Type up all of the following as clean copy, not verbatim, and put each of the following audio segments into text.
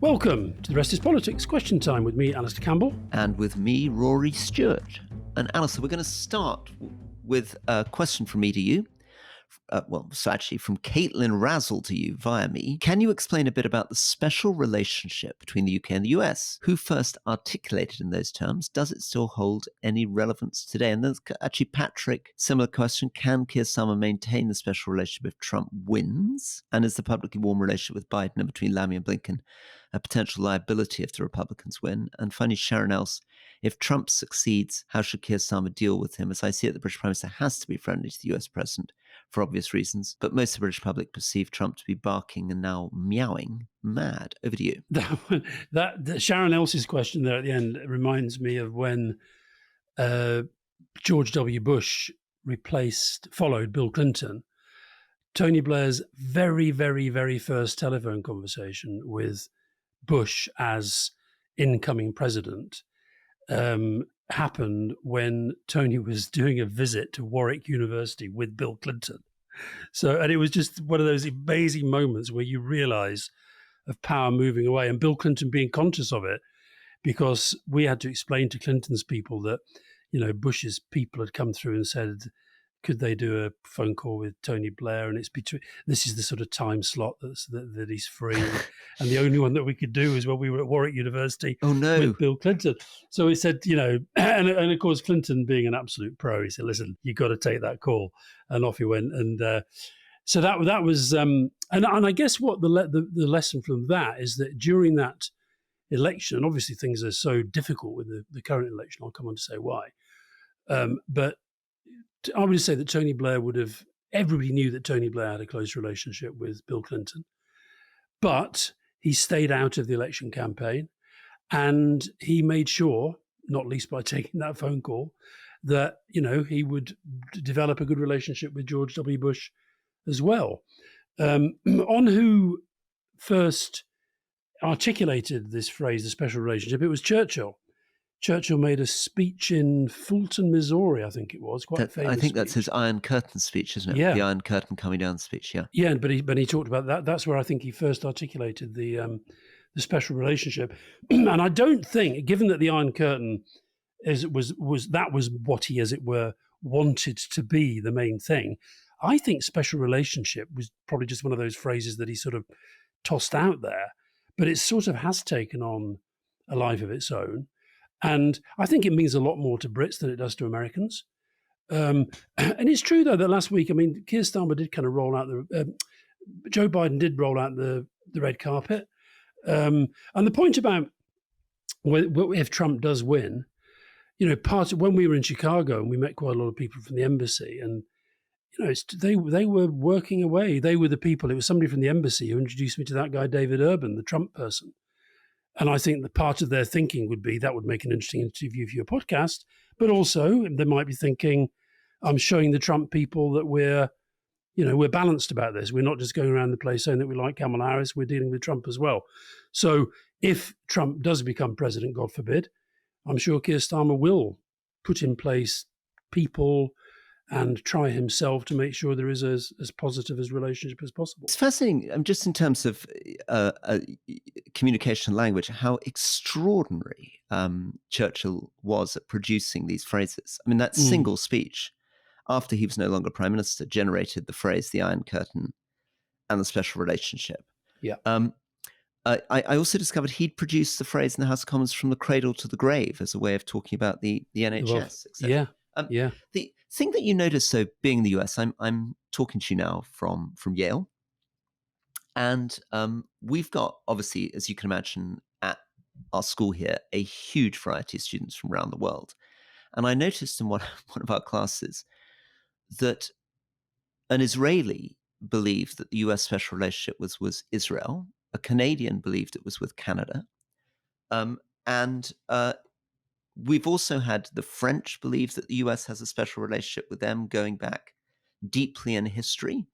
Welcome to The Rest is Politics, question time with me, Alastair Campbell. And with me, Rory Stewart. And Alastair, we're going to start with a question from me to you. From Caitlin Razzle to you via me. Can you explain a bit about the special relationship between the UK and the US? Who first articulated in those terms? Does it still hold any relevance today? And there's actually Patrick, similar question. Can Keir Starmer maintain the special relationship if Trump wins? And is the publicly warm relationship with Biden and between Lammy and Blinken a potential liability if the Republicans win? And finally, Sharon Else, if Trump succeeds, how should Keir Starmer deal with him? As I see it, the British Prime Minister has to be friendly to the US President for obvious reasons, but most of the British public perceive Trump to be barking and now meowing mad. Over to you. That Sharon Else's question there at the end reminds me of when George W. Bush followed Bill Clinton. Tony Blair's very, very, very first telephone conversation with Bush as incoming president happened when Tony was doing a visit to Warwick University with Bill Clinton. And it was just one of those amazing moments where you realize of power moving away and Bill Clinton being conscious of it, because we had to explain to Clinton's people that, Bush's people had come through and said, could they do a phone call with Tony Blair? And this is the sort of time slot that he's free. And the only one that we could do is when we were at Warwick University with Bill Clinton. So he said, and of course, Clinton being an absolute pro, he said, listen, you got to take that call. And off he went. And so that was, and I guess what the lesson from that is that during that election, and obviously things are so difficult with the current election, I'll come on to say why. But I would say that everybody knew that Tony Blair had a close relationship with Bill Clinton, but he stayed out of the election campaign and he made sure, not least by taking that phone call, that, he would develop a good relationship with George W. Bush as well. On who first articulated this phrase, the special relationship, it was Churchill. Churchill made a speech in Fulton, Missouri, I think it was, quite famous. I think that's his Iron Curtain speech, isn't it? Yeah. The Iron Curtain coming down speech, yeah. Yeah, but he talked about that. That's where I think he first articulated the special relationship. And I don't think, given that the Iron Curtain was what he, as it were, wanted to be the main thing, I think special relationship was probably just one of those phrases that he sort of tossed out there. But it sort of has taken on a life of its own. And I think it means a lot more to Brits than it does to Americans. And it's true, though, that last week, Keir Starmer did kind of roll out Joe Biden did roll out the red carpet. And the point about if Trump does win, when we were in Chicago and we met quite a lot of people from the embassy, and they were working away. They were the people. It was somebody from the embassy who introduced me to that guy, David Urban, the Trump person. And I think that part of their thinking would be that would make an interesting interview for your podcast. But also they might be thinking, I'm showing the Trump people that we're balanced about this. We're not just going around the place saying that we like Kamala Harris. We're dealing with Trump as well. So if Trump does become president, God forbid, I'm sure Keir Starmer will put in place people and try himself to make sure there is as positive a relationship as possible. It's fascinating, just in terms of communication language, how extraordinary Churchill was at producing these phrases. That single speech, after he was no longer prime minister, generated the phrase, the Iron Curtain, and the special relationship. Yeah. I also discovered he'd produced the phrase in the House of Commons from the cradle to the grave as a way of talking about the NHS, etc. Yeah. The thing that you notice, so being in the US, I'm talking to you now from Yale, and we've got, obviously, as you can imagine, at our school here, a huge variety of students from around the world. And I noticed in one of our classes that an Israeli believed that the US special relationship was Israel, a Canadian believed it was with Canada, and we've also had the French believe that the US has a special relationship with them going back deeply in history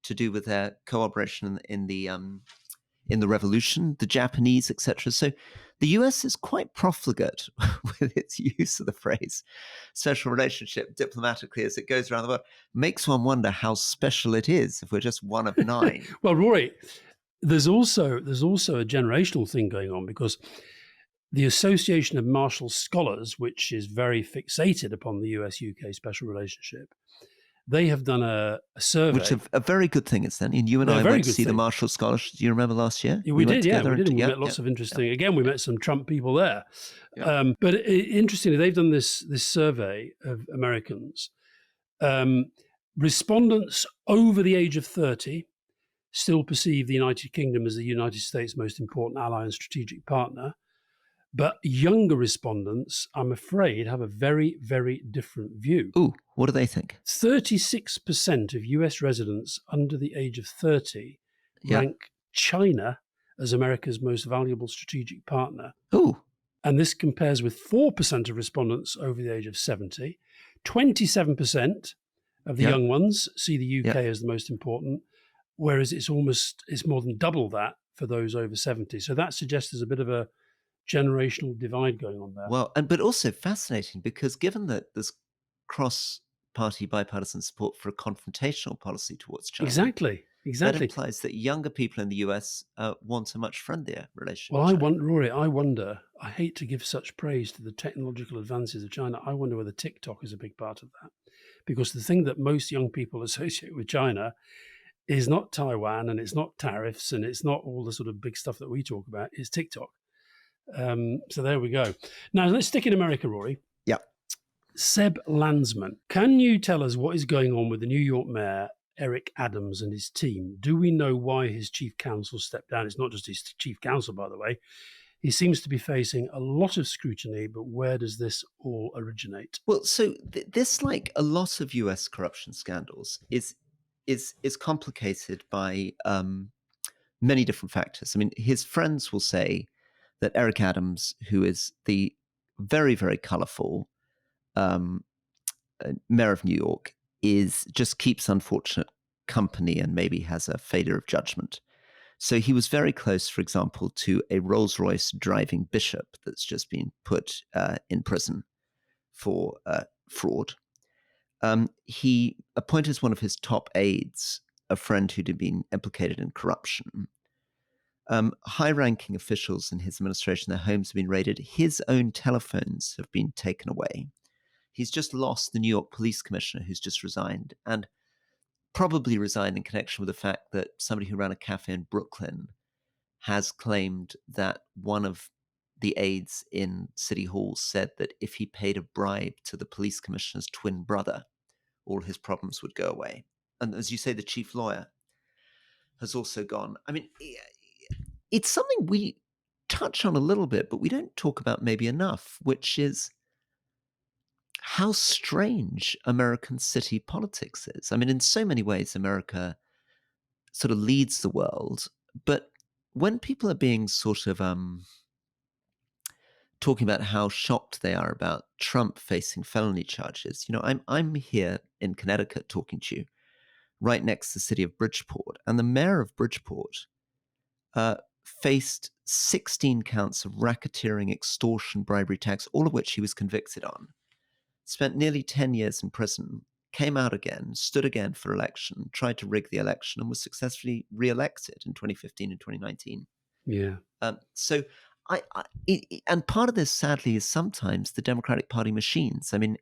to do with their cooperation in the revolution, the Japanese, etc. So the US is quite profligate with its use of the phrase special relationship diplomatically as it goes around the world. Makes one wonder how special it is if we're just one of nine. Well, Rory, there's also a generational thing going on, because the Association of Marshall Scholars, which is very fixated upon the US-UK special relationship, they have done a survey. Which is a very good thing, isn't it? And you and I went to see the Marshall Scholars. Do you remember last year? We did, yeah. We did. We met lots of interesting... Again, we met some Trump people there. Yeah. But interestingly, they've done this survey of Americans. Respondents over the age of 30 still perceive the United Kingdom as the United States' most important ally and strategic partner. But younger respondents, I'm afraid, have a very, very different view. Ooh, what do they think? 36% of US residents under the age of 30 rank China as America's most valuable strategic partner. Ooh. And this compares with 4% of respondents over the age of 70. 27% of the young ones see the UK as the most important, whereas it's more than double that for those over 70. So that suggests there's a bit of a generational divide going on there. Well, but also fascinating, because given that there's cross-party bipartisan support for a confrontational policy towards China. Exactly. That implies that younger people in the US want a much friendlier relationship. Well, Rory, I wonder, I hate to give such praise to the technological advances of China. I wonder whether TikTok is a big part of that. Because the thing that most young people associate with China is not Taiwan, and it's not tariffs, and it's not all the sort of big stuff that we talk about. It's TikTok. So there we go. Now, let's stick in America, Rory. Yeah. Seb Landsman, can you tell us what is going on with the New York mayor, Eric Adams, and his team? Do we know why his chief counsel stepped down? It's not just his chief counsel, by the way. He seems to be facing a lot of scrutiny, but where does this all originate? Well, so this, like a lot of US corruption scandals, is complicated by many different factors. I mean, his friends will say that Eric Adams, who is the very, very colorful mayor of New York, just keeps unfortunate company and maybe has a failure of judgment. So he was very close, for example, to a Rolls-Royce driving bishop that's just been put in prison for fraud. He appointed as one of his top aides a friend who'd been implicated in corruption. High-ranking officials in his administration, their homes have been raided. His own telephones have been taken away. He's just lost the New York police commissioner, who's just resigned, and probably resigned in connection with the fact that somebody who ran a cafe in Brooklyn has claimed that one of the aides in City Hall said that if he paid a bribe to the police commissioner's twin brother, all his problems would go away. And as you say, the chief lawyer has also gone. I mean, it's something we touch on a little bit, but we don't talk about maybe enough, which is how strange American city politics is. I mean, in so many ways, America sort of leads the world, but when people are being sort of talking about how shocked they are about Trump facing felony charges, you know, I'm here in Connecticut talking to you, right next to the city of Bridgeport, and the mayor of Bridgeport faced 16 counts of racketeering, extortion, bribery, tax, all of which he was convicted on. Spent nearly 10 years in prison, came out again, stood again for election, tried to rig the election, and was successfully re-elected in 2015 and 2019. Yeah. So and part of this, sadly, is sometimes the Democratic Party machines. I mean,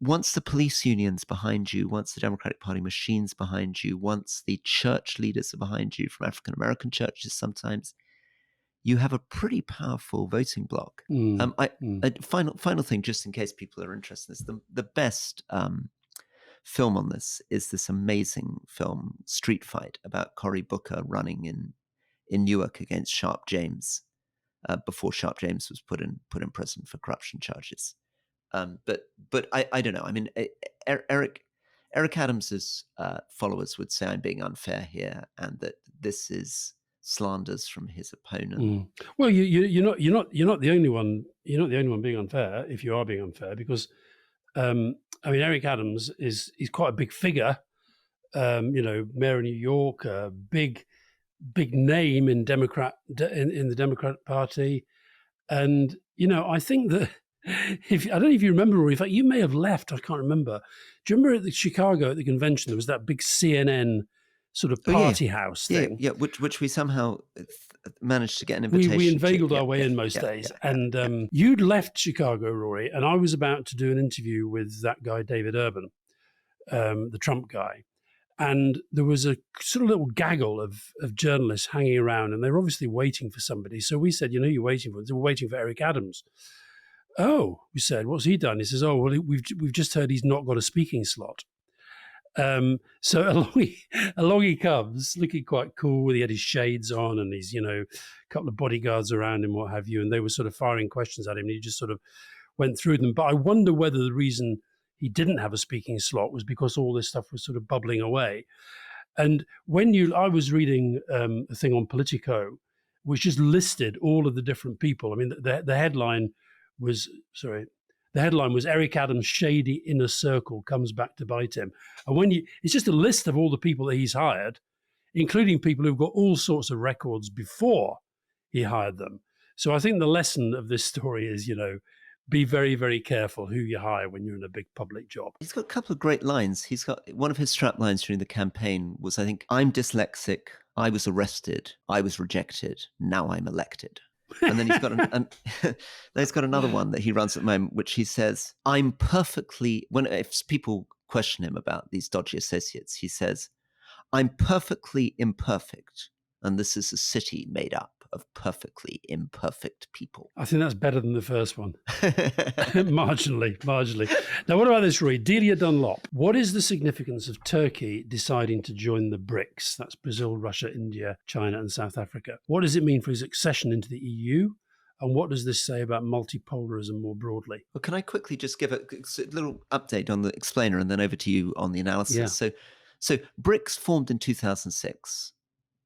once the police union's behind you, once the Democratic Party machine's behind you, once the church leaders are behind you from African-American churches sometimes, you have a pretty powerful voting bloc. Final thing, just in case people are interested in this, the best film on this is this amazing film, Street Fight, about Cory Booker running in Newark against Sharp James before Sharp James was put in prison for corruption charges. But I don't know. I mean, Eric Adams's followers would say I'm being unfair here, and that this is slanders from his opponent. Well, you're not the only one. You're not the only one being unfair. If you are being unfair, because I mean, Eric Adams he's quite a big figure. Mayor of New York, a big name in the Democrat Party, and I think that I don't know if you remember, or in fact you may have left. I can't remember. Do you remember at Chicago at the convention there was that big CNN sort of Oh yeah, party house yeah, thing. yeah. Which we somehow managed to get an We invitation to. inveigled Yeah, our way yeah, in most yeah, days. yeah, yeah, And yeah. you'd left Chicago, Rory, and I was about to do an interview with that guy, David Urban, the Trump guy. And there was a sort of little gaggle of journalists hanging around, and they were obviously waiting for somebody. So we said, you're waiting for? They were waiting for Eric Adams. Oh, we said, what's he done? He says, oh, well, we've just heard he's not got a speaking slot. So along he comes, looking quite cool. He had his shades on, and he's a couple of bodyguards around him, what have you. And they were sort of firing questions at him, and he just sort of went through them. But I wonder whether the reason he didn't have a speaking slot was because all this stuff was sort of bubbling away. And I was reading a thing on Politico, which just listed all of the different people. I mean, the headline was Eric Adams' shady inner circle comes back to bite him. And it's just a list of all the people that he's hired, including people who've got all sorts of records before he hired them. So I think the lesson of this story is, be very, very careful who you hire when you're in a big public job. He's got a couple of great lines. He's got one of his strap lines during the campaign was, I think, "I'm dyslexic. I was arrested. I was rejected. Now I'm elected." And then he's got then he's got another one that he runs at the moment, which he says, "I'm perfectly." If people question him about these dodgy associates, he says, "I'm perfectly imperfect, and this is a city made up of perfectly imperfect people." I think that's better than the first one. Marginally. Now, what about this, Roy? Delia Dunlop. What is the significance of Turkey deciding to join the Brics? That's Brazil, Russia, India, China, and South Africa. What does it mean for his accession into the EU? And what does this say about multipolarism more broadly? Well, can I quickly just give a little update on the explainer and then over to you on the analysis? Yeah. So Brics formed in 2006.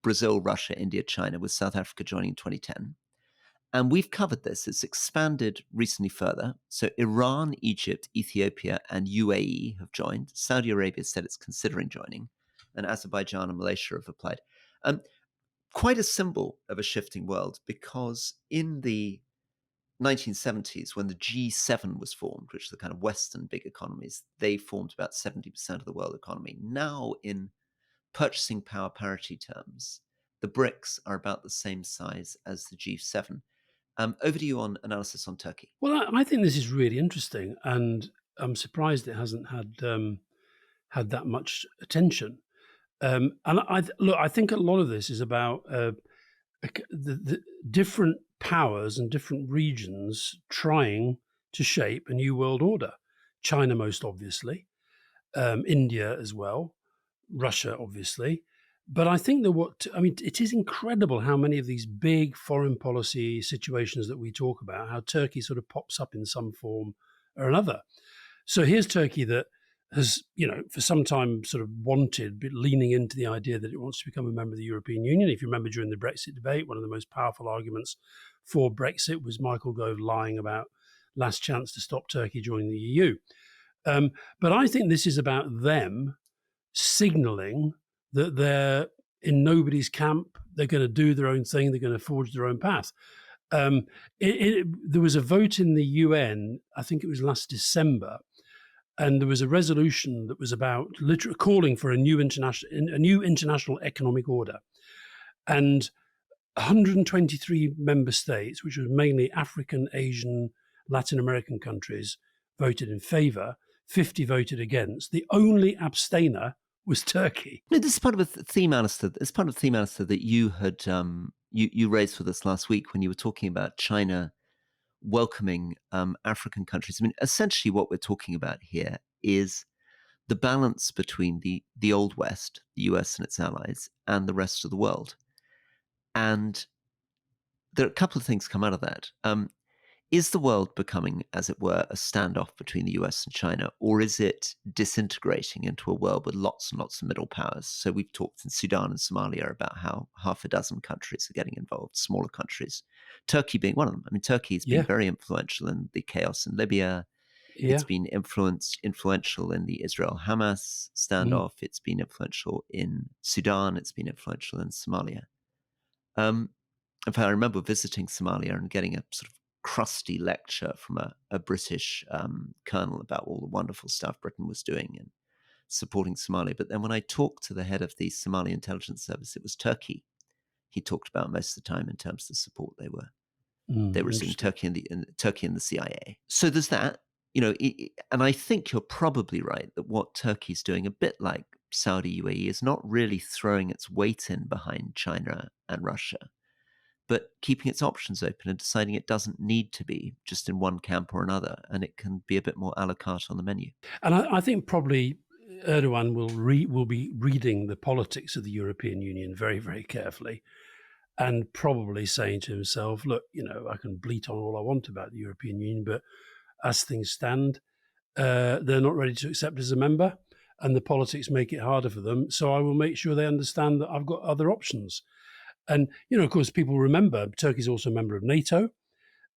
Brazil, Russia, India, China, with South Africa joining in 2010. And we've covered this. It's expanded recently further. So Iran, Egypt, Ethiopia, and UAE have joined. Saudi Arabia said it's considering joining. And Azerbaijan and Malaysia have applied. Quite a symbol of a shifting world, because in the 1970s, when the G7 was formed, which are the kind of Western big economies, they formed about 70% of the world economy. Now, in purchasing power parity terms, the Brics are about the same size as the G7. Over to you on analysis on Turkey. Well, I think this is really interesting, and I'm surprised it hasn't had that much attention. And I think a lot of this is about the different powers and different regions trying to shape a new world order. China, most obviously, India as well, Russia, obviously. But I think it is incredible how many of these big foreign policy situations that we talk about, how Turkey sort of pops up in some form or another. So here's Turkey that has, for some time sort of wanted, but leaning into the idea that it wants to become a member of the European Union. If you remember during the Brexit debate, one of the most powerful arguments for Brexit was Michael Gove lying about last chance to stop Turkey joining the EU. But I think this is about them signaling that they're in nobody's camp. They're going to do their own thing. They're going to forge their own path. There was a vote in the UN, I think it was last December, and there was a resolution that was about literally calling for a new international economic order. And 123 member states, which were mainly African, Asian, Latin American countries, voted in favor. 50 voted against. The only abstainer was Turkey. No, this is part of a theme, Alastair. It's part of the theme, Alastair, that you had you raised with us last week when you were talking about China welcoming African countries. I mean, essentially, what we're talking about here is the balance between the Old West, the US and its allies, and the rest of the world. And there are a couple of things come out of that. Is the world becoming, as it were, a standoff between the US and China, or is it disintegrating into a world with lots and lots of middle powers? So we've talked in Sudan and Somalia about how half a dozen countries are getting involved, smaller countries, Turkey being one of them. I mean, Turkey has been very influential in the chaos in Libya. Yeah. It's been influential in the Israel-Hamas standoff. It's been influential in Sudan. It's been influential in Somalia. In fact, I remember visiting Somalia and getting a sort of crusty lecture from a British colonel about all the wonderful stuff Britain was doing in supporting Somalia. But then when I talked to the head of the Somali intelligence service, it was Turkey he talked about most of the time in terms of the support they were receiving, Turkey and the CIA. So there's that, and I think you're probably right that what Turkey's doing, a bit like Saudi UAE, is not really throwing its weight in behind China and Russia, but keeping its options open and deciding it doesn't need to be just in one camp or another, and it can be a bit more a la carte on the menu. And I think probably Erdogan will be reading the politics of the European Union very, very carefully, and probably saying to himself, look, I can bleat on all I want about the European Union, but as things stand, they're not ready to accept as a member, and the politics make it harder for them. So I will make sure they understand that I've got other options. And, of course, people remember Turkey's also a member of NATO,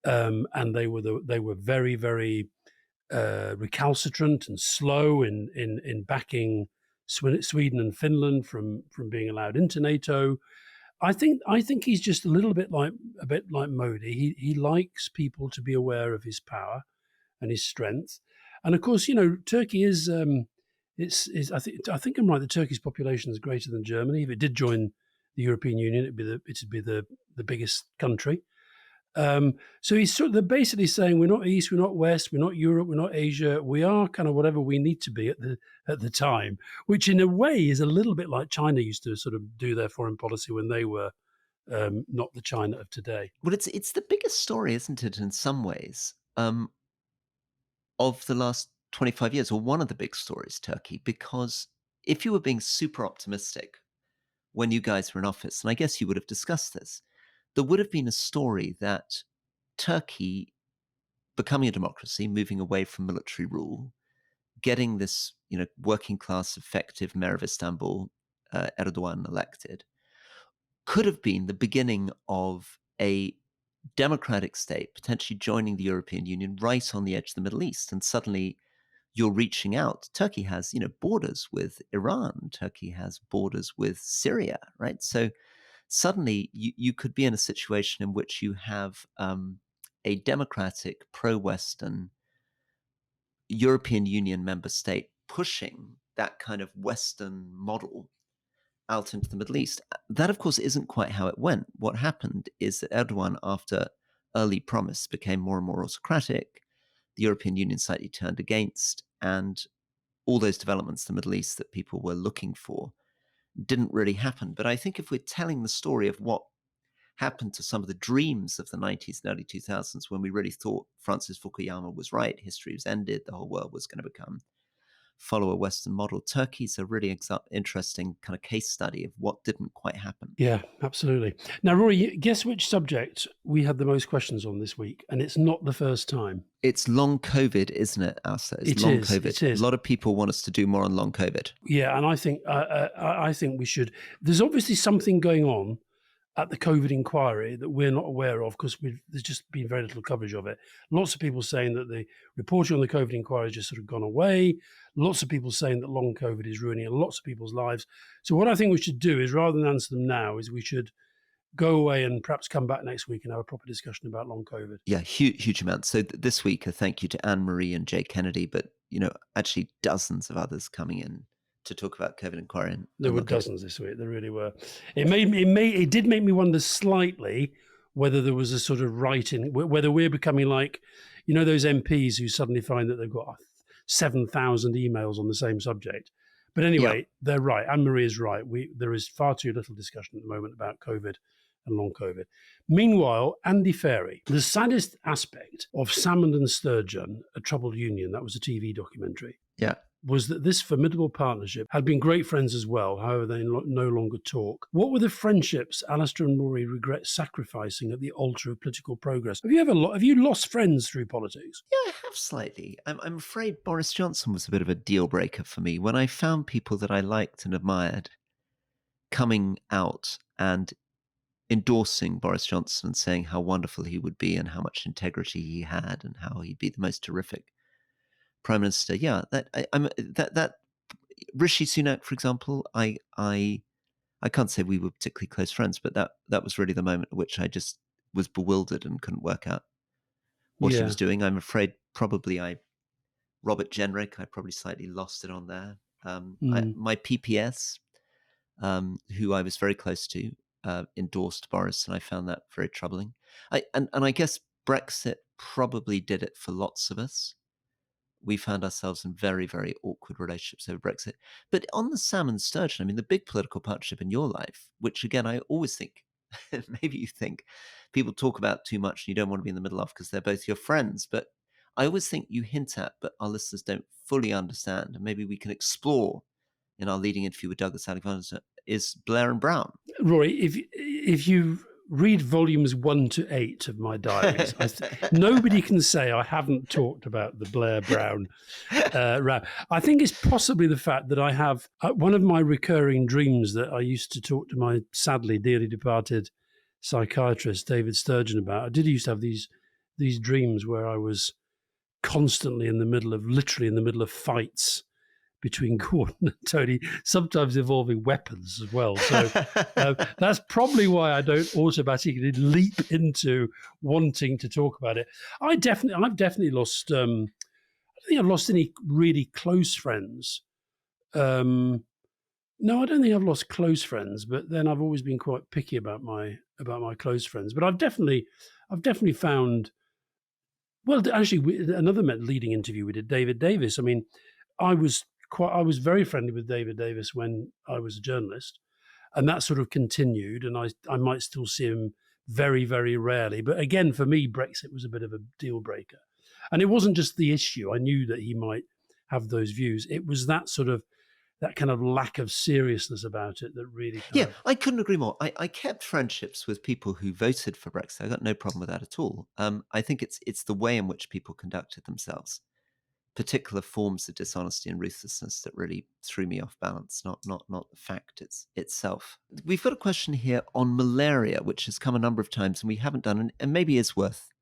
and they were very, very recalcitrant and slow in backing Sweden and Finland from being allowed into NATO. I think he's just a bit like Modi. He likes people to be aware of his power and his strength. And of course, Turkey is I think I'm right that Turkey's population is greater than Germany. If it did join the European Union, it'd be the biggest country. So they're basically saying we're not East, we're not West, we're not Europe, we're not Asia. We are kind of whatever we need to be at the time, which in a way is a little bit like China used to sort of do their foreign policy when they were not the China of today. Well, it's the biggest story, isn't it, in some ways, of the last 25 years, or one of the big stories, Turkey, because if you were being super optimistic when you guys were in office, and I guess you would have discussed this, there would have been a story that Turkey becoming a democracy, moving away from military rule, getting this, working class, effective mayor of Istanbul, Erdogan, elected, could have been the beginning of a democratic state potentially joining the European Union right on the edge of the Middle East. And suddenly you're reaching out. Turkey has, borders with Iran. Turkey has borders with Syria, right? So suddenly you could be in a situation in which you have a democratic, pro-Western European Union member state pushing that kind of Western model out into the Middle East. That, of course, isn't quite how it went. What happened is that Erdogan, after early promise, became more and more autocratic. The European Union slightly turned against, and all those developments in the Middle East that people were looking for didn't really happen. But I think if we're telling the story of what happened to some of the dreams of the 90s and early 2000s, when we really thought Francis Fukuyama was right, history was ended, the whole world was going to follow a Western model, Turkey's a really interesting kind of case study of what didn't quite happen. Yeah, absolutely. Now, Rory, guess which subject we had the most questions on this week? And it's not the first time. It's long COVID, isn't it, Alastair? It is. A lot of people want us to do more on long COVID. Yeah, and I think we should. There's obviously something going on at the COVID inquiry that we're not aware of because there's just been very little coverage of it. Lots of people saying that the reporting on the COVID inquiry has just sort of gone away. Lots of people saying that long COVID is ruining lots of people's lives. So what I think we should do is, rather than answer them now, is we should go away and perhaps come back next week and have a proper discussion about long COVID. Yeah, huge amount. So this week, a thank you to Anne-Marie and Jay Kennedy, but actually dozens of others coming in to talk about COVID inquiry. There were dozens this week. There really were. It did make me wonder slightly whether there was a sort of whether we're becoming like, those MPs who suddenly find that they've got 7,000 emails on the same subject. But anyway, They're right. Anne-Marie is right. There is far too little discussion at the moment about COVID and long COVID. Meanwhile, Andy Ferry, the saddest aspect of Salmon and Sturgeon, A Troubled Union, that was a TV documentary. Yeah. Was that this formidable partnership had been great friends as well, however they no longer talk. What were the friendships Alastair and Rory regret sacrificing at the altar of political progress? Have you lost friends through politics? Yeah, I have slightly. I'm afraid Boris Johnson was a bit of a deal breaker for me. When I found people that I liked and admired coming out and endorsing Boris Johnson and saying how wonderful he would be and how much integrity he had and how he'd be the most terrific Prime Minister, that Rishi Sunak, for example, I can't say we were particularly close friends, but that was really the moment at which I just was bewildered and couldn't work out what he was doing. I'm afraid Robert Jenrick, I probably slightly lost it on there. My PPS, who I was very close to, endorsed Boris, and I found that very troubling. And I guess Brexit probably did it for lots of us. We found ourselves in very, very awkward relationships over Brexit. But on the Salmon and Sturgeon, I mean, the big political partnership in your life, which again, I always think, maybe you think people talk about too much and you don't want to be in the middle of because they're both your friends. But I always think you hint at, but our listeners don't fully understand. And maybe we can explore in our leading interview with Douglas Alexander is Blair and Brown. Rory, if you read volumes 1 to 8 of my diaries, nobody can say I haven't talked about the Blair Brown row. I think it's possibly the fact that I have one of my recurring dreams that I used to talk to my sadly dearly departed psychiatrist David Sturgeon about. I did used to have these dreams where I was constantly literally in the middle of fights between Gordon and Tony, sometimes involving weapons as well. So that's probably why I don't automatically leap into wanting to talk about it. I've definitely lost. I don't think I've lost any really close friends. No, I don't think I've lost close friends. But then I've always been quite picky about my close friends. But I've definitely found. Well, actually, another leading interview we did, David Davis. I mean, I was very friendly with David Davis when I was a journalist, and that sort of continued, and I might still see him very, very rarely. But again, for me, Brexit was a bit of a deal breaker. And it wasn't just the issue. I knew that he might have those views. It was that kind of lack of seriousness about it that really I couldn't agree more. I kept friendships with people who voted for Brexit. I got no problem with that at all. I think it's the way in which people conducted themselves, particular forms of dishonesty and ruthlessness that really threw me off balance, not the fact itself. We've got a question here on malaria, which has come a number of times and we haven't done, and maybe is worth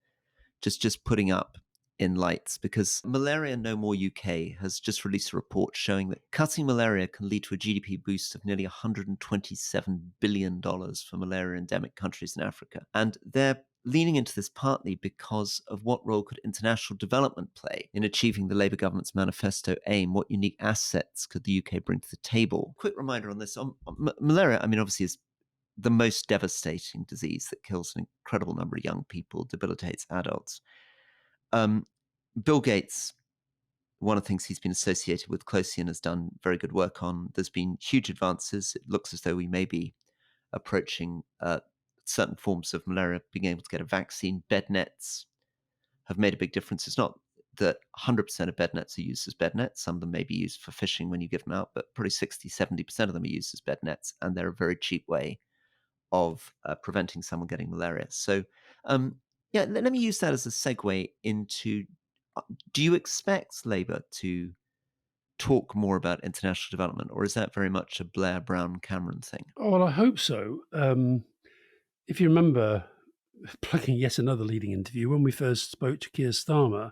just putting up in lights, because Malaria No More UK has just released a report showing that cutting malaria can lead to a GDP boost of nearly $127 billion for malaria endemic countries in Africa. And they're leaning into this partly because of what role could international development play in achieving the Labour government's manifesto aim. What unique assets could the UK bring to the table? Quick reminder on this. Malaria, I mean, obviously is the most devastating disease that kills an incredible number of young people, debilitates adults. Bill Gates, one of the things he's been associated with closely and has done very good work on, there's been huge advances. It looks as though we may be approaching certain forms of malaria, being able to get a vaccine. Bed nets have made a big difference. It's not that 100% of bed nets are used as bed nets. Some of them may be used for fishing when you give them out, but probably 60-70% of them are used as bed nets, and they're a very cheap way of preventing someone getting malaria. So let me use that as a segue into, do you expect Labour to talk more about international development, or is that very much a Blair, Brown, Cameron thing? Oh, well, I hope so. If you remember, plugging yet another leading interview, when we first spoke to Keir Starmer,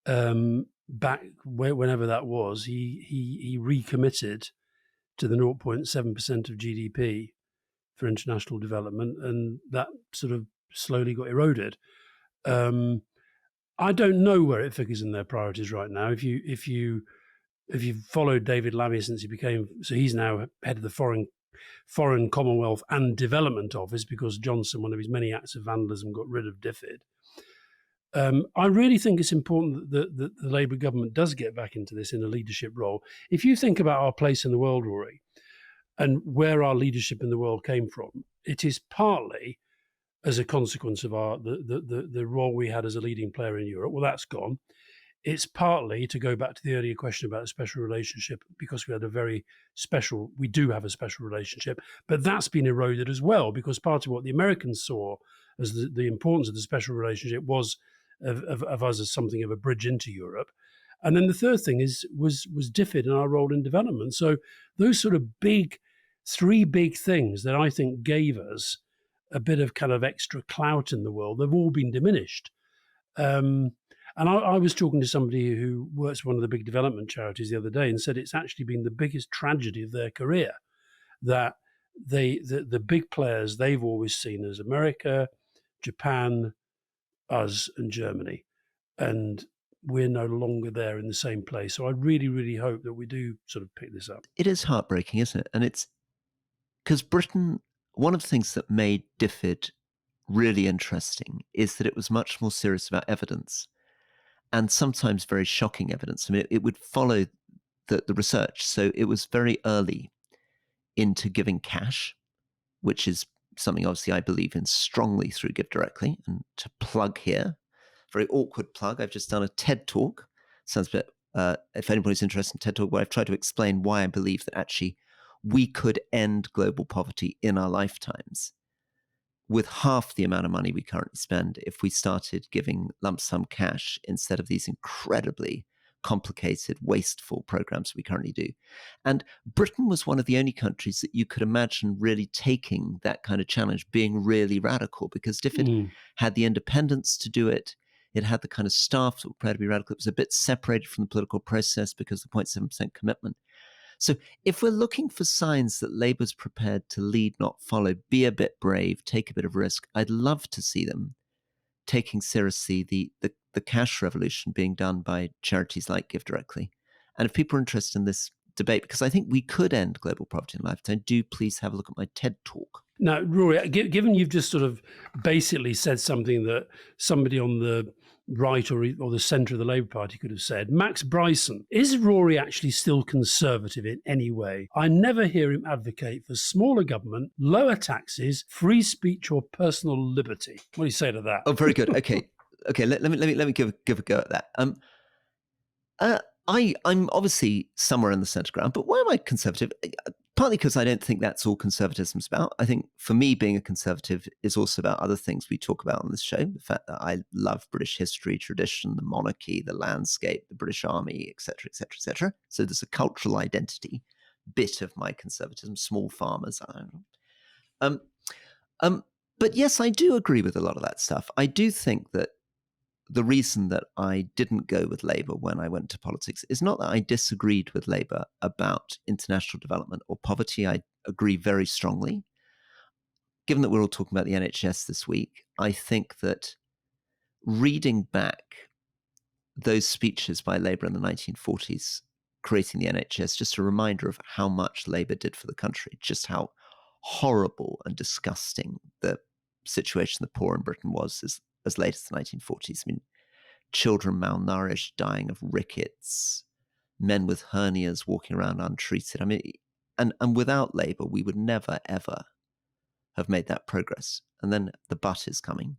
back whenever that was, he recommitted to the 0.7% of GDP for international development, and that sort of slowly got eroded. I don't know where it figures in their priorities right now. If you've followed David Lammy since he's now head of the Foreign Commonwealth and Development Office, because Johnson, one of his many acts of vandalism, got rid of DFID. I really think it's important that the Labour government does get back into this in a leadership role. If you think about our place in the world, Rory, and where our leadership in the world came from, it is partly as a consequence of the role we had as a leading player in Europe. Well, that's gone. It's partly, to go back to the earlier question about a special relationship, because we do have a special relationship, but that's been eroded as well, because part of what the Americans saw as the importance of the special relationship was of us as something of a bridge into Europe. And then the third thing was DFID and our role in development. So those sort of three big things that I think gave us a bit of kind of extra clout in the world, they've all been diminished. And I was talking to somebody who works for one of the big development charities the other day and said it's actually been the biggest tragedy of their career, that the big players they've always seen as America, Japan, us, and Germany. And we're no longer there in the same place. So I really, really hope that we do sort of pick this up. It is heartbreaking, isn't it? And it's because Britain, one of the things that made DFID really interesting is that it was much more serious about evidence, and sometimes very shocking evidence. I mean, it would follow the research. So it was very early into giving cash, which is something obviously I believe in strongly through Give Directly. And to plug here, very awkward plug, I've just done a TED Talk. Sounds a bit, if anybody's interested in TED Talk, where I've tried to explain why I believe that actually we could end global poverty in our lifetimes with half the amount of money we currently spend if we started giving lump sum cash instead of these incredibly complicated, wasteful programs we currently do. And Britain was one of the only countries that you could imagine really taking that kind of challenge, being really radical, because DFID had the independence to do it. It had the kind of staff that were prepared to be radical. It was a bit separated from the political process because of the 0.7% commitment. So if we're looking for signs that Labour's prepared to lead, not follow, be a bit brave, take a bit of risk, I'd love to see them taking seriously the cash revolution being done by charities like Give Directly. And if people are interested in this debate, because I think we could end global poverty in a lifetime, do please have a look at my TED Talk. Now, Rory, given you've just sort of basically said something that somebody on the right or the centre of the Labour Party could have said, Max Bryson, is Rory actually still conservative in any way? I never hear him advocate for smaller government, lower taxes, free speech or personal liberty. What do you say to that? Oh, very good. Okay. Let me give a go at that. I'm obviously somewhere in the centre ground, but why am I conservative? Partly because I don't think that's all conservatism's about. I think for me, being a conservative is also about other things we talk about on this show. The fact that I love British history, tradition, the monarchy, the landscape, the British Army, etc., etc., etc. So there's a cultural identity bit of my conservatism. Small farmers, I don't know. But yes, I do agree with a lot of that stuff. I do think that the reason that I didn't go with Labour when I went to politics is not that I disagreed with Labour about international development or poverty. I agree very strongly. Given that we're all talking about the NHS this week, I think that reading back those speeches by Labour in the 1940s, creating the NHS, just a reminder of how much Labour did for the country, just how horrible and disgusting the situation the poor in Britain was as late as the 1940s. I mean, children malnourished, dying of rickets, men with hernias walking around untreated. I mean, and without Labour, we would never, ever have made that progress. And then the but is coming.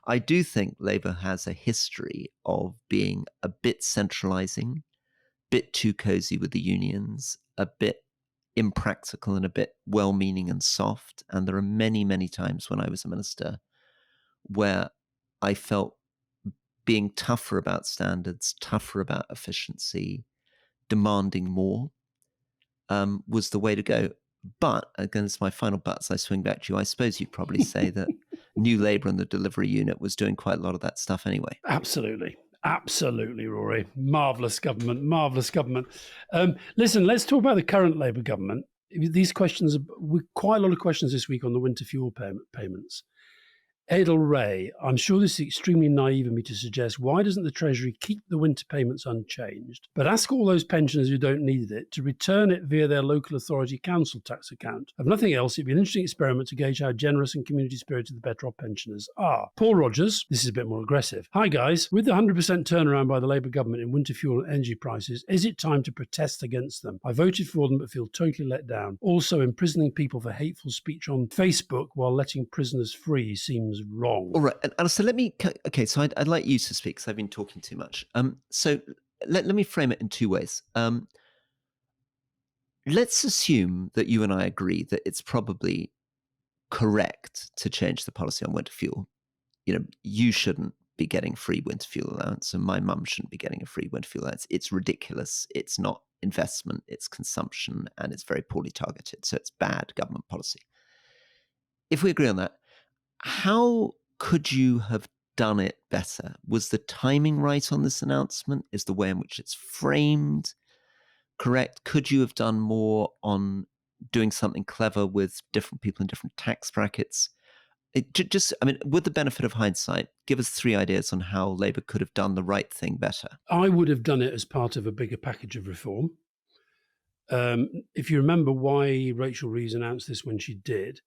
I do think Labour has a history of being a bit centralising, a bit too cosy with the unions, a bit impractical and a bit well-meaning and soft. And there are many, many times when I was a minister where I felt being tougher about standards, tougher about efficiency, demanding more was the way to go. But, again, it's my final but, so I swing back to you. I suppose you'd probably say that New Labour and the delivery unit was doing quite a lot of that stuff anyway. Absolutely, Rory. Marvellous government, marvellous government. Listen, let's talk about the current Labour government. These questions, quite a lot of questions this week on the winter fuel payments. Edel Ray, I'm sure this is extremely naive of me to suggest, why doesn't the Treasury keep the winter payments unchanged, but ask all those pensioners who don't need it to return it via their local authority council tax account? If nothing else, it'd be an interesting experiment to gauge how generous and community spirited the better off pensioners are. Paul Rogers, this is a bit more aggressive. Hi guys, with the 100% turnaround by the Labour government in winter fuel and energy prices, is it time to protest against them? I voted for them but feel totally let down. Also, imprisoning people for hateful speech on Facebook while letting prisoners free seems wrong. All right, and so let me. Okay, so I'd like you to speak because I've been talking too much. So let me frame it in two ways. Let's assume that you and I agree that it's probably correct to change the policy on winter fuel. You know, you shouldn't be getting free winter fuel allowance, and my mum shouldn't be getting a free winter fuel allowance. It's ridiculous. It's not investment. It's consumption, and it's very poorly targeted. So it's bad government policy. If we agree on that, how could you have done it better? Was the timing right on this announcement? Is the way in which it's framed correct? Could you have done more on doing something clever with different people in different tax brackets? With the benefit of hindsight, give us 3 ideas on how Labour could have done the right thing better. I would have done it as part of a bigger package of reform. If you remember why Rachel Reeves announced this when she did,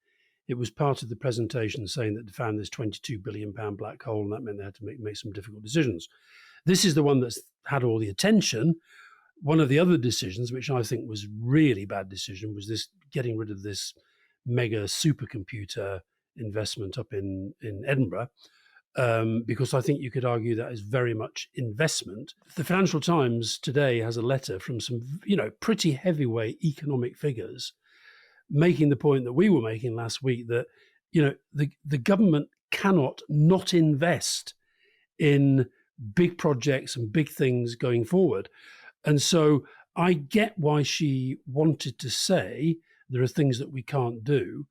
it was part of the presentation saying that they found this £22 billion black hole, and that meant they had to make some difficult decisions. This is the one that's had all the attention. One of the other decisions, which I think was really bad decision, was this getting rid of this mega supercomputer investment up in Edinburgh, because I think you could argue that is very much investment. The Financial Times today has a letter from some, pretty heavyweight economic figures making the point that we were making last week, that, the government cannot not invest in big projects and big things going forward. And so I get why she wanted to say there are things that we can't do.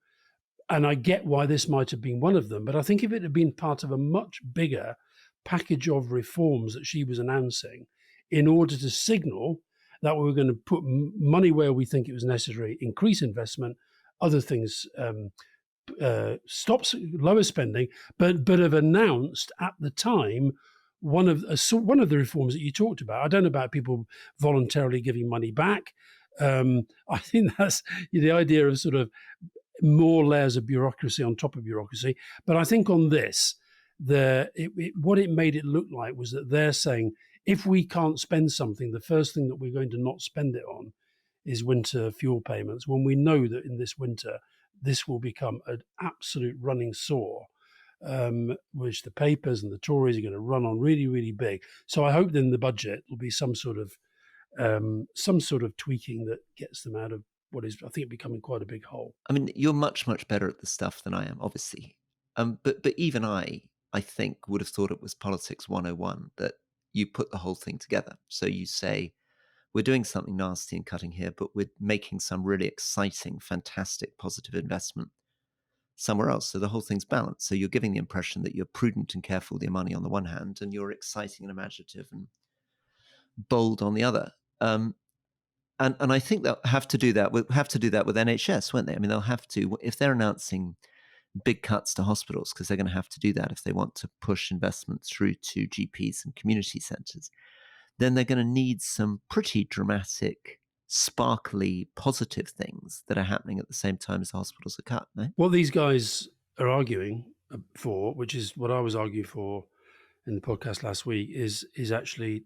And I get why this might have been one of them. But I think if it had been part of a much bigger package of reforms that she was announcing in order to signal that we were going to put money where we think it was necessary, increase investment, other things, lower spending, but have announced at the time one of the reforms that you talked about. I don't know about people voluntarily giving money back. I think that's the idea of sort of more layers of bureaucracy on top of bureaucracy. But I think on this, what it made it look like was that they're saying, if we can't spend something, the first thing that we're going to not spend it on is winter fuel payments, when we know that in this winter, this will become an absolute running sore, which the papers and the Tories are going to run on really, really big. So I hope that in the budget there'll be some sort of tweaking that gets them out of what is, I think, becoming quite a big hole. I mean, you're much, much better at this stuff than I am, obviously. But even I think, would have thought it was politics 101, that you put the whole thing together. So you say, we're doing something nasty and cutting here, but we're making some really exciting, fantastic, positive investment somewhere else. So the whole thing's balanced. So you're giving the impression that you're prudent and careful with your money on the one hand, and you're exciting and imaginative and bold on the other. And I think they'll have to do that with NHS, won't they? I mean, they'll have to, if they're announcing big cuts to hospitals, because they're going to have to do that if they want to push investment through to GPs and community centres, then they're going to need some pretty dramatic, sparkly, positive things that are happening at the same time as the hospitals are cut, no? What these guys are arguing for, which is what I was arguing for in the podcast last week, is actually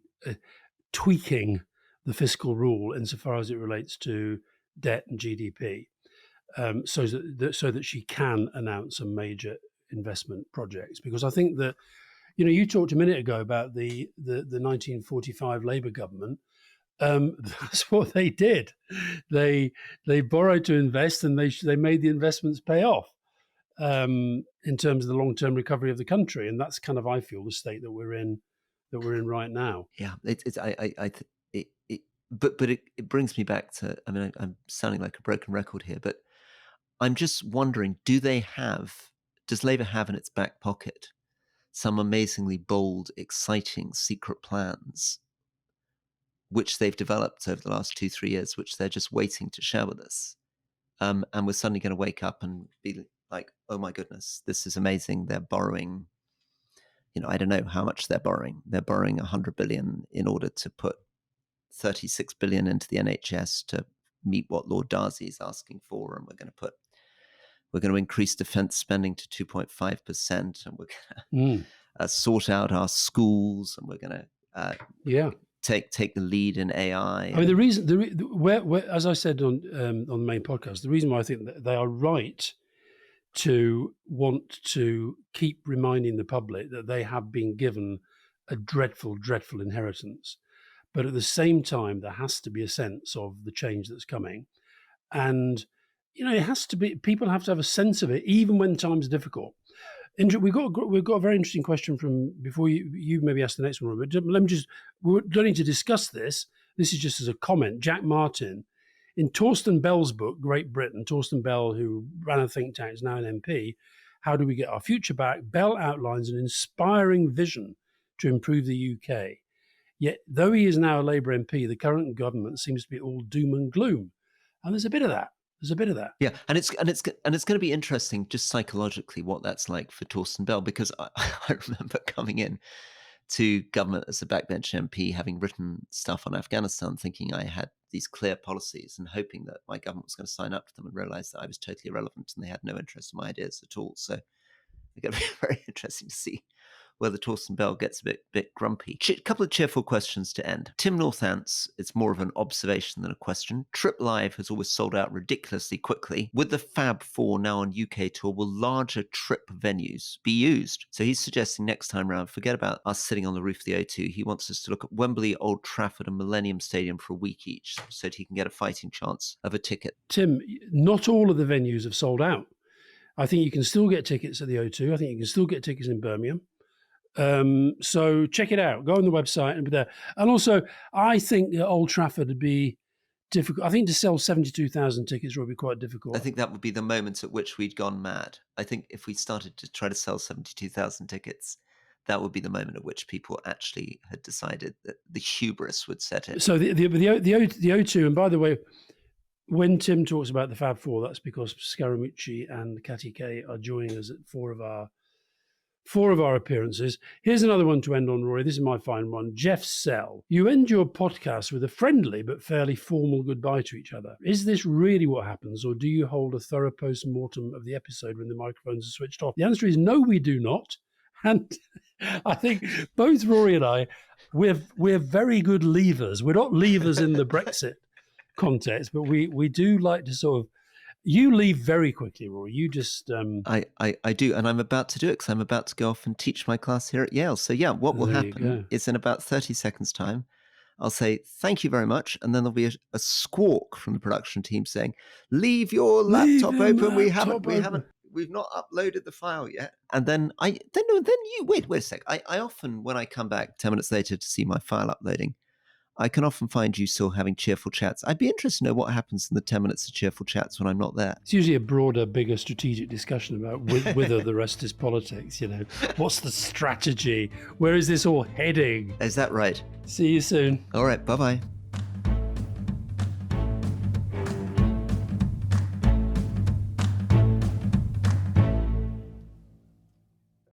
tweaking the fiscal rule insofar as it relates to debt and GDP, so that she can announce some major investment projects. Because I think that, you talked a minute ago about the 1945 Labour government. That's what they did. They borrowed to invest, and they made the investments pay off in terms of the long-term recovery of the country. And that's kind of, I feel, the state that we're in right now. Yeah, but it brings me back to, I mean, I'm sounding like a broken record here, but I'm just wondering, does Labour have in its back pocket some amazingly bold, exciting, secret plans which they've developed over the last 2-3 years, which they're just waiting to share with us? And we're suddenly going to wake up and be like, oh my goodness, this is amazing. They're borrowing, I don't know how much they're borrowing. They're borrowing 100 billion in order to put 36 billion into the NHS to meet what Lord Darcy is asking for, and we're going to increase defence spending to 2.5%, and we're going to sort out our schools, and we're going to take the lead in AI. I mean, the reason, as I said on the main podcast, the reason why I think that they are right to want to keep reminding the public that they have been given a dreadful, dreadful inheritance. But at the same time, there has to be a sense of the change that's coming. And, it has to be, people have to have a sense of it, even when times are difficult. We've got a very interesting question from, before you maybe ask the next one, but let me we don't need to discuss this. This is just as a comment. Jack Martin, in Torsten Bell's book, Great Britain, Torsten Bell, who ran a think tank, is now an MP, How Do We Get Our Future Back? Bell outlines an inspiring vision to improve the UK. Yet, though he is now a Labour MP, the current government seems to be all doom and gloom. And there's a bit of that. There's a bit of that. Yeah, and it's going to be interesting just psychologically what that's like for Torsten Bell, because I remember coming in to government as a backbench MP, having written stuff on Afghanistan, thinking I had these clear policies and hoping that my government was going to sign up to them, and realize that I was totally irrelevant and they had no interest in my ideas at all. So it's going to be very interesting to see whether Torsten Bell gets a bit grumpy. A couple of cheerful questions to end. Tim Northants, it's more of an observation than a question. Trip Live has always sold out ridiculously quickly. With the Fab Four now on UK tour, will larger trip venues be used? So he's suggesting next time round, forget about us sitting on the roof of the O2. He wants us to look at Wembley, Old Trafford and Millennium Stadium for a week each, so that he can get a fighting chance of a ticket. Tim, not all of the venues have sold out. I think you can still get tickets at the O2. I think you can still get tickets in Birmingham. So check it out. Go on the website and be there. And also, I think that Old Trafford would be difficult. I think to sell 72,000 tickets would be quite difficult. I think that would be the moment at which we'd gone mad. I think if we started to try to sell 72,000 tickets, that would be the moment at which people actually had decided that the hubris would set in. So the O2, and by the way, when Tim talks about the Fab Four, that's because Scaramucci and Catty Kay are joining us at four of our appearances. Here's another one to end on, Rory. This is my fine one. Jeff Sell. You end your podcast with a friendly but fairly formal goodbye to each other. Is this really what happens, or do you hold a thorough post-mortem of the episode when the microphones are switched off? The answer is no, we do not. And I think both Rory and I, we're very good leavers. We're not leavers in the Brexit context, but we do like to sort of. You leave very quickly, Rory. You just... I do, and I'm about to do it because I'm about to go off and teach my class here at Yale. So yeah, what will happen is in about 30 seconds' time, I'll say, thank you very much, and then there'll be a squawk from the production team saying, leave your laptop open. We've not uploaded the file yet. And then you wait a sec. I often, when I come back 10 minutes later to see my file uploading, I can often find you still having cheerful chats. I'd be interested to know what happens in the 10 minutes of cheerful chats when I'm not there. It's usually a broader, bigger strategic discussion about whether the rest is politics, What's the strategy? Where is this all heading? Is that right? See you soon. All right, bye-bye.